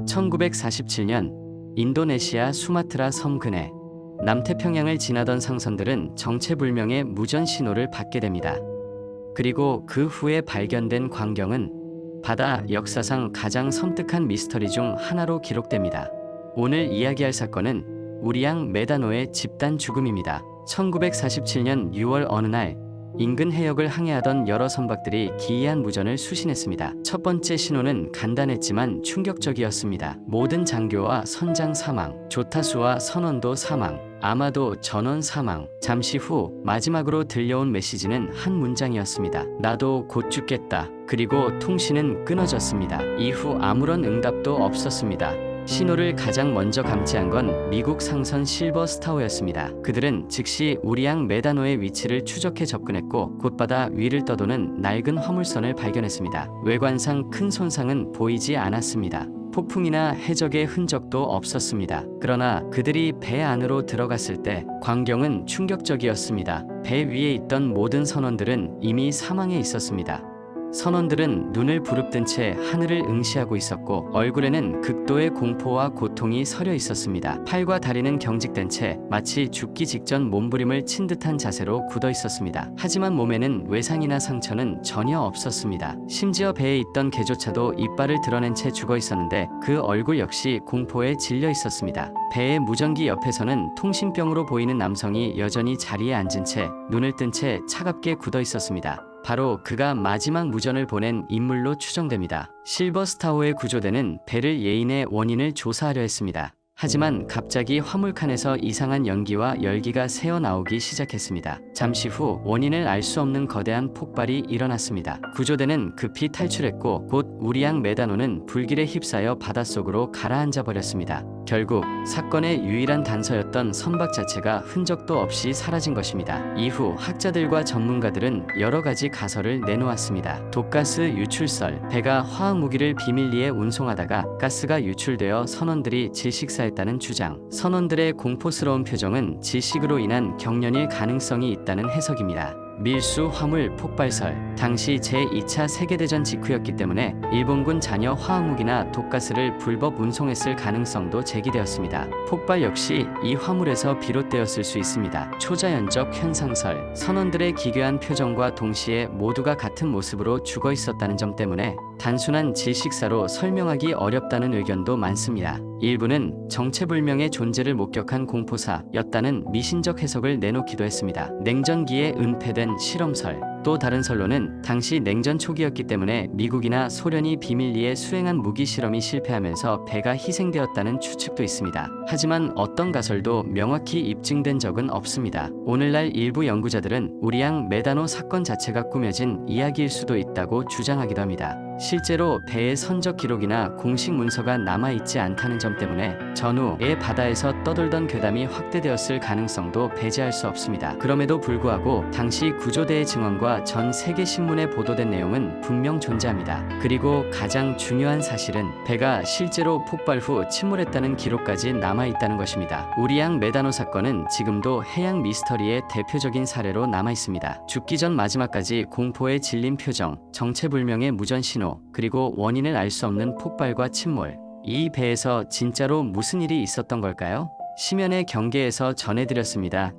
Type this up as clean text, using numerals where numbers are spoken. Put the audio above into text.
1947년 인도네시아 수마트라 섬 근해 남태평양을 지나던 상선들은 정체불명의 무전 신호를 받게 됩니다. 그리고 그 후에 발견된 광경은 바다 역사상 가장 섬뜩한 미스터리 중 하나로 기록됩니다. 오늘 이야기할 사건은 우리양 메다노의 집단 죽음입니다. 1947년 6월 어느 날 인근 해역을 항해하던 여러 선박들이 기이한 무전을 수신했습니다. 첫 번째 신호는 간단했지만 충격적이었습니다. 모든 장교와 선장 사망, 조타수와 선원도 사망, 아마도 전원 사망. 잠시 후 마지막으로 들려온 메시지는 한 문장이었습니다. 나도 곧 죽겠다. 그리고 통신은 끊어졌습니다. 이후 아무런 응답도 없었습니다. 신호를 가장 먼저 감지한 건 미국 상선 실버 스타워였습니다. 그들은 즉시 우리양 메다노의 위치를 추적해 접근했고 곧바다 위를 떠도는 낡은 화물선을 발견했습니다. 외관상 큰 손상은 보이지 않았습니다. 폭풍이나 해적의 흔적도 없었습니다. 그러나 그들이 배 안으로 들어갔을 때 광경은 충격적이었습니다. 배 위에 있던 모든 선원들은 이미 사망해 있었습니다. 선원들은 눈을 부릅뜬 채 하늘을 응시하고 있었고 얼굴에는 극도의 공포와 고통이 서려 있었습니다. 팔과 다리는 경직된 채 마치 죽기 직전 몸부림을 친 듯한 자세로 굳어 있었습니다. 하지만 몸에는 외상이나 상처는 전혀 없었습니다. 심지어 배에 있던 개조차도 이빨을 드러낸 채 죽어 있었는데 그 얼굴 역시 공포에 질려 있었습니다. 배의 무전기 옆에서는 통신병으로 보이는 남성이 여전히 자리에 앉은 채 눈을 뜬 채 차갑게 굳어 있었습니다. 바로 그가 마지막 무전을 보낸 인물로 추정됩니다. 실버 스타워의 구조대는 배를 예인의 원인을 조사하려 했습니다. 하지만 갑자기 화물칸에서 이상한 연기와 열기가 새어나오기 시작했습니다. 잠시 후 원인을 알 수 없는 거대한 폭발이 일어났습니다. 구조대는 급히 탈출했고 곧 우리양 메다노는 불길에 휩싸여 바닷속으로 가라앉아 버렸습니다. 결국 사건의 유일한 단서였던 선박 자체가 흔적도 없이 사라진 것입니다. 이후 학자들과 전문가들은 여러 가지 가설을 내놓았습니다. 독가스 유출설, 배가 화학무기를 비밀리에 운송하다가 가스가 유출되어 선원들이 질식사했다는 주장, 선원들의 공포스러운 표정은 질식으로 인한 경련일 가능성이 있다는 해석입니다. 밀수 화물 폭발설, 당시 제2차 세계대전 직후였기 때문에 일본군 잔여 화학무기나 독가스를 불법 운송했을 가능성도 제기되었습니다. 폭발 역시 이 화물에서 비롯되었을 수 있습니다. 초자연적 현상설, 선원들의 기괴한 표정과 동시에 모두가 같은 모습으로 죽어 있었다는 점 때문에 단순한 질식사로 설명하기 어렵다는 의견도 많습니다. 일부는 정체불명의 존재를 목격한 공포사였다는 미신적 해석을 내놓기도 했습니다. 냉전기에 은폐된 실험설, 또 다른 설로는 당시 냉전 초기였기 때문에 미국이나 소련이 비밀리에 수행한 무기 실험이 실패하면서 배가 희생되었다는 추측도 있습니다. 하지만 어떤 가설도 명확히 입증된 적은 없습니다. 오늘날 일부 연구자들은 우리양 메다노 사건 자체가 꾸며진 이야기일 수도 있다고 주장하기도 합니다. 실제로 배의 선적 기록이나 공식 문서가 남아있지 않다는 점 때문에 전후의 바다에서 떠돌던 괴담이 확대되었을 가능성도 배제할 수 없습니다. 그럼에도 불구하고 당시 구조대의 증언과 전 세계 신문에 보도된 내용은 분명 존재합니다. 그리고 가장 중요한 사실은 배가 실제로 폭발 후 침몰했다는 기록까지 남아있다는 것입니다. 우리양 메다노 사건은 지금도 해양 미스터리의 대표적인 사례로 남아있습니다. 죽기 전 마지막까지 공포에 질린 표정, 정체불명의 무전 신호, 그리고 원인을 알 수 없는 폭발과 침몰. 이 배에서 진짜로 무슨 일이 있었던 걸까요? 심연의 경계에서 전해드렸습니다.